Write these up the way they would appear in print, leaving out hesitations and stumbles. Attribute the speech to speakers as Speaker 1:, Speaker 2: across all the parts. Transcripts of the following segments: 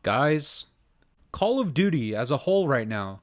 Speaker 1: Guys, Call of Duty as a whole right now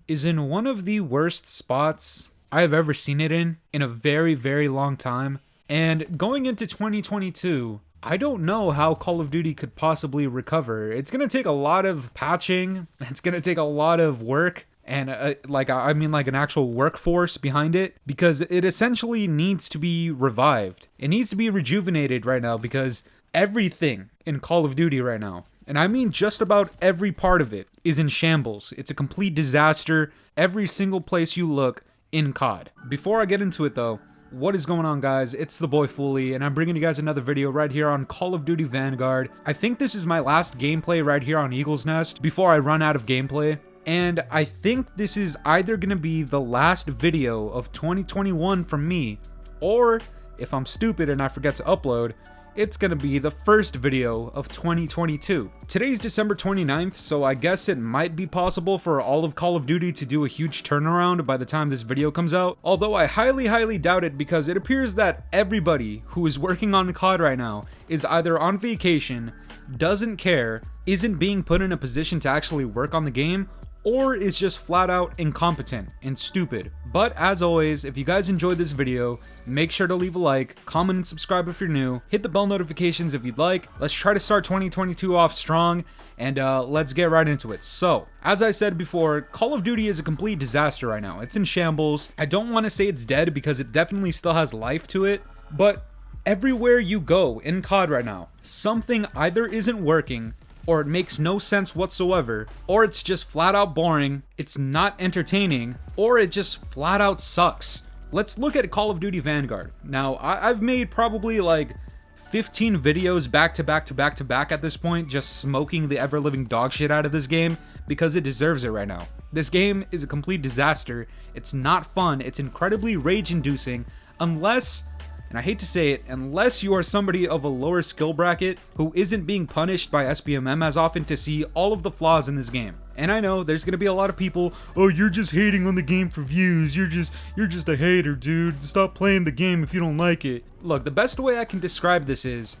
Speaker 1: is in one of the worst spots I've ever seen it in a very, very long time. And going into 2022, I don't know how Call of Duty could possibly recover. It's going to take a lot of patching. It's going to take a lot of work. And I mean an actual workforce behind it, because it essentially needs to be revived. It needs to be rejuvenated right now, because everything in Call of Duty right now, and I mean just about every part of it, is in shambles. It's a complete disaster every single place you look in COD. Before I get into it though, what is going on, guys? It's the boy Fooly, and I'm bringing you guys another video right here on Call of Duty Vanguard. I think this is my last gameplay right here on Eagle's Nest before I run out of gameplay. And I think this is either going to be the last video of 2021 from me, or if I'm stupid and I forget to upload, it's going to be the first video of 2022. Today's December 29th, so I guess it might be possible for all of Call of Duty to do a huge turnaround by the time this video comes out. Although I highly doubt it, because it appears that everybody who is working on COD right now is either on vacation, doesn't care, isn't being put in a position to actually work on the game, or is just flat out incompetent and stupid. But as always, if you guys enjoyed this video, make sure to leave a like, comment and subscribe if you're new, hit the bell notifications if you'd like. Let's try to start 2022 off strong, and let's get right into it. So, as I said before, Call of Duty is a complete disaster right now. It's in shambles. I don't want to say it's dead, because it definitely still has life to it, but everywhere you go in COD right now, something either isn't working, or it makes no sense whatsoever, or it's just flat out boring, it's not entertaining, or it just flat out sucks. Let's look at Call of Duty Vanguard. Now, I've made probably like 15 videos back to back at this point, just smoking the ever-living dog shit out of this game, because it deserves it right now. This game is a complete disaster. It's not fun. It's incredibly rage-inducing, unless, and I hate to say it, unless you are somebody of a lower skill bracket who isn't being punished by SBMM as often to see all of the flaws in this game. And I know there's gonna be a lot of people, oh, you're just hating on the game for views, you're just a hater, dude, stop playing the game if you don't like it. Look, the best way I can describe this is,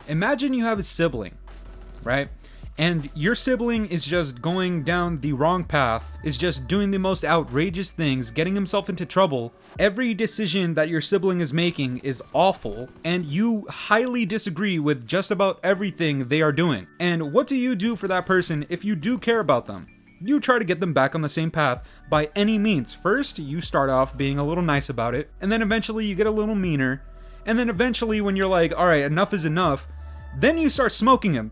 Speaker 1: imagine you have a sibling, right? And your sibling is just going down the wrong path, is just doing the most outrageous things, getting himself into trouble. Every decision that your sibling is making is awful, and you highly disagree with just about everything they are doing. And what do you do for that person if you do care about them? You try to get them back on the same path by any means. First, you start off being a little nice about it, and then eventually you get a little meaner, and then eventually when you're like, alright, enough is enough, then you start smoking him.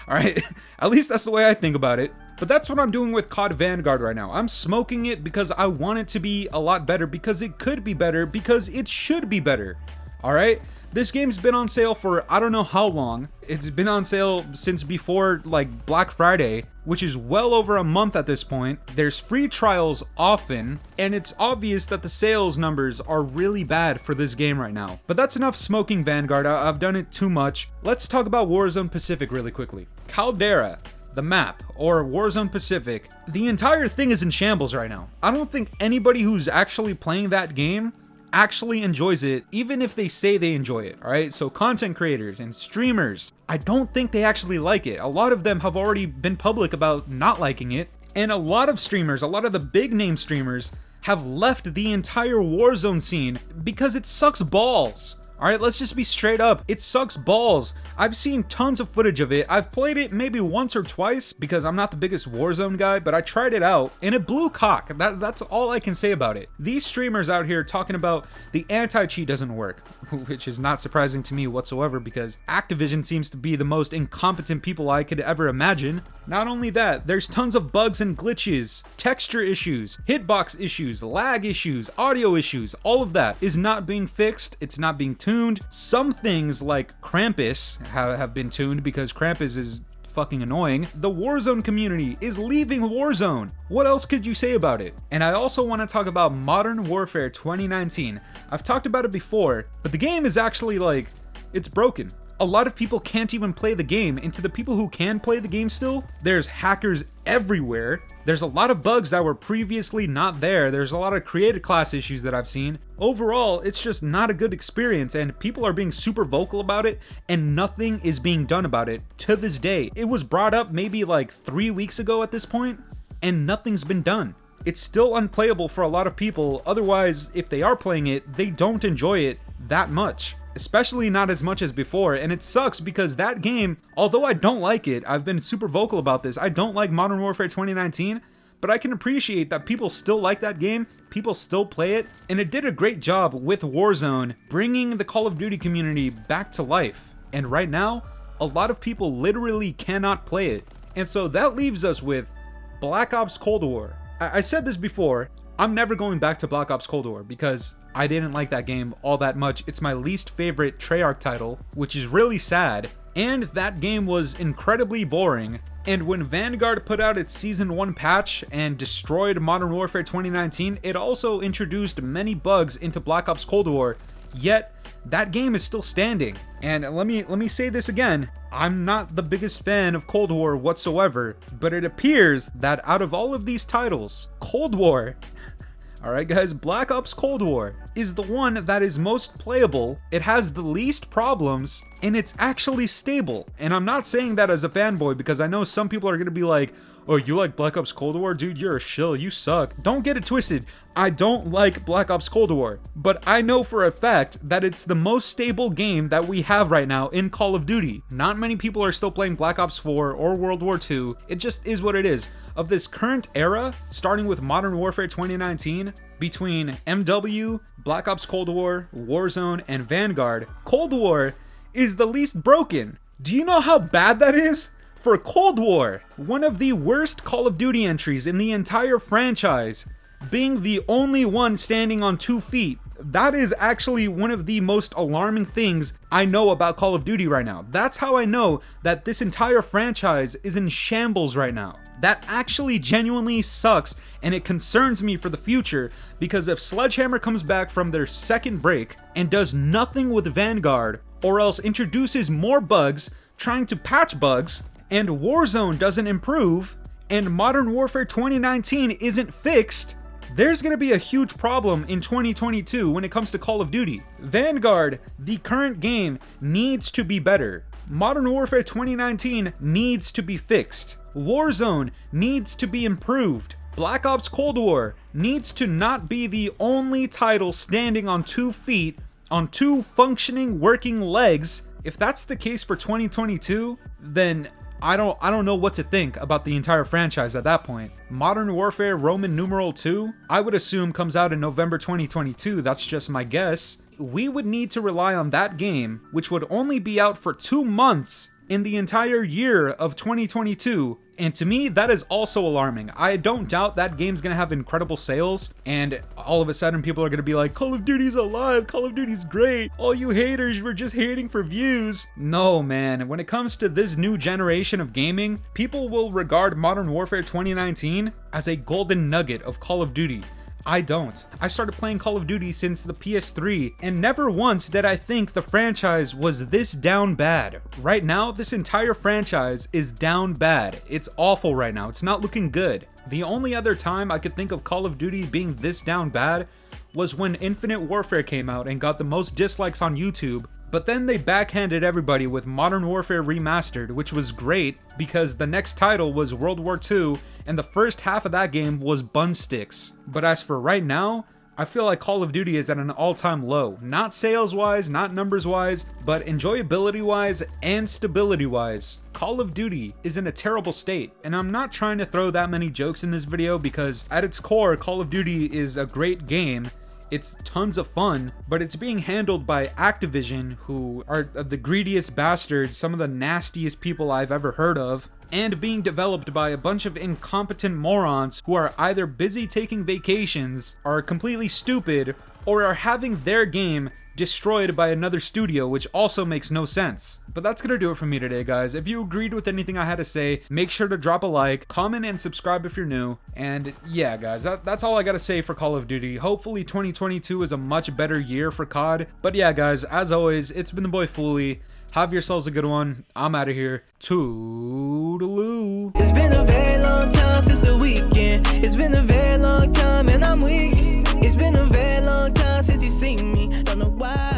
Speaker 1: Alright, at least that's the way I think about it. But that's what I'm doing with COD Vanguard right now. I'm smoking it because I want it to be a lot better, because it could be better, because it should be better. Alright? This game's been on sale for I don't know how long. It's been on sale since before like Black Friday, which is well over a month at this point. There's free trials often, and it's obvious that the sales numbers are really bad for this game right now. But that's enough smoking Vanguard. I've done it too much. Let's talk about Warzone Pacific really quickly. Caldera, the map, or Warzone Pacific, the entire thing is in shambles right now. I don't think anybody who's actually playing that game actually enjoys it, even if they say they enjoy it, alright? So content creators and streamers, I don't think they actually like it. A lot of them have already been public about not liking it, and a lot of streamers, a lot of the big name streamers, have left the entire Warzone scene because it sucks balls. Alright, let's just be straight up. It sucks balls. I've seen tons of footage of it. I've played it maybe once or twice, because I'm not the biggest Warzone guy, but I tried it out, and it blew cock. That's all I can say about it. These streamers out here talking about the anti-cheat doesn't work, which is not surprising to me whatsoever, because Activision seems to be the most incompetent people I could ever imagine. Not only that, there's tons of bugs and glitches, texture issues, hitbox issues, lag issues, audio issues. All of that is not being fixed. It's not being tuned. Some things like Krampus have been tuned, because Krampus is fucking annoying. The Warzone community is leaving Warzone. What else could you say about it? And I also want to talk about Modern Warfare 2019. I've talked about it before, but the game is actually like, it's broken. a lot of people can't even play the game, and to the people who can play the game still, there's hackers everywhere. There's a lot of bugs that were previously not there. There's a lot of created class issues that I've seen. Overall, it's just not a good experience, and people are being super vocal about it, and nothing is being done about it to this day. It was brought up maybe like 3 weeks ago at this point, and nothing's been done. It's still unplayable for a lot of people. Otherwise, if they are playing it, they don't enjoy it that much. Especially not as much as before, and it sucks because that game, although I don't like it, I've been super vocal about this, I don't like Modern Warfare 2019, but I can appreciate that people still like that game, people still play it, and it did a great job with Warzone bringing the Call of Duty community back to life. And right now, a lot of people literally cannot play it. And so that leaves us with Black Ops Cold War. I said this before, I'm never going back to Black Ops Cold War because I didn't like that game all that much. It's my least favorite Treyarch title, which is really sad, and that game was incredibly boring. And when Vanguard put out its Season 1 patch and destroyed Modern Warfare 2019, it also introduced many bugs into Black Ops Cold War, yet that game is still standing. And let me say this again, I'm not the biggest fan of Cold War whatsoever, but it appears that out of all of these titles, Cold War alright guys, Black Ops Cold War is the one that is most playable, it has the least problems, and it's actually stable. And I'm not saying that as a fanboy because I know some people are gonna be like, oh, you like Black Ops Cold War? Dude, you're a shill, you suck. Don't get it twisted, I don't like Black Ops Cold War, but I know for a fact that it's the most stable game that we have right now in Call of Duty. Not many people are still playing Black Ops 4 or World War II, it just is what it is. Of this current era, starting with Modern Warfare 2019, between MW, Black Ops Cold War, Warzone, and Vanguard, Cold War is the least broken. Do you know how bad that is? For Cold War, one of the worst Call of Duty entries in the entire franchise, being the only one standing on 2 feet, that is actually one of the most alarming things I know about Call of Duty right now. That's how I know that this entire franchise is in shambles right now. That actually genuinely sucks, and it concerns me for the future, because if Sledgehammer comes back from their second break and does nothing with Vanguard, or else introduces more bugs, trying to patch bugs, and Warzone doesn't improve, and Modern Warfare 2019 isn't fixed, there's gonna be a huge problem in 2022 when it comes to Call of Duty. Vanguard, the current game, needs to be better. Modern Warfare 2019 needs to be fixed. Warzone needs to be improved. Black Ops Cold War needs to not be the only title standing on 2 feet, on 2 functioning, working legs. If that's the case for 2022, then I don't know what to think about the entire franchise at that point. Modern Warfare Roman numeral 2, I would assume comes out in November 2022, that's just my guess. We would need to rely on that game, which would only be out for 2 months in the entire year of 2022, and to me that is also alarming. I don't doubt that game's gonna have incredible sales, and all of a sudden people are gonna be like, Call of Duty's alive, Call of Duty's great, all you haters were just hating for views. No man, when it comes to this new generation of gaming, people will regard Modern Warfare 2019 as a golden nugget of Call of Duty. I don't. I started playing Call of Duty since the PS3, and never once did I think the franchise was this down bad. Right now, this entire franchise is down bad. It's awful right now. It's not looking good. The only other time I could think of Call of Duty being this down bad was when Infinite Warfare came out and got the most dislikes on YouTube, but then they backhanded everybody with Modern Warfare Remastered, which was great because the next title was World War II, and the first half of that game was bun sticks. But as for right now, I feel like Call of Duty is at an all-time low. Not sales-wise, not numbers-wise, but enjoyability-wise and stability-wise. Call of Duty is in a terrible state, and I'm not trying to throw that many jokes in this video because at its core, Call of Duty is a great game. It's tons of fun, but it's being handled by Activision, who are the greediest bastards, some of the nastiest people I've ever heard of, and being developed by a bunch of incompetent morons who are either busy taking vacations, are completely stupid, or are having their game destroyed by another studio, which also makes no sense. But that's gonna do it for me today, guys. If you agreed with anything I had to say, make sure to drop a like, comment, and subscribe if you're new. And yeah, guys, that's all I gotta say for Call of Duty. Hopefully 2022 is a much better year for COD. But yeah, guys, as always, it's been the boy Fooly. Have yourselves a good one. I'm out of here. Toodaloo.
Speaker 2: It's been a very long time since the weekend. It's been a very long time and I'm weak. It's been a very long time since you seen me. Don't know why.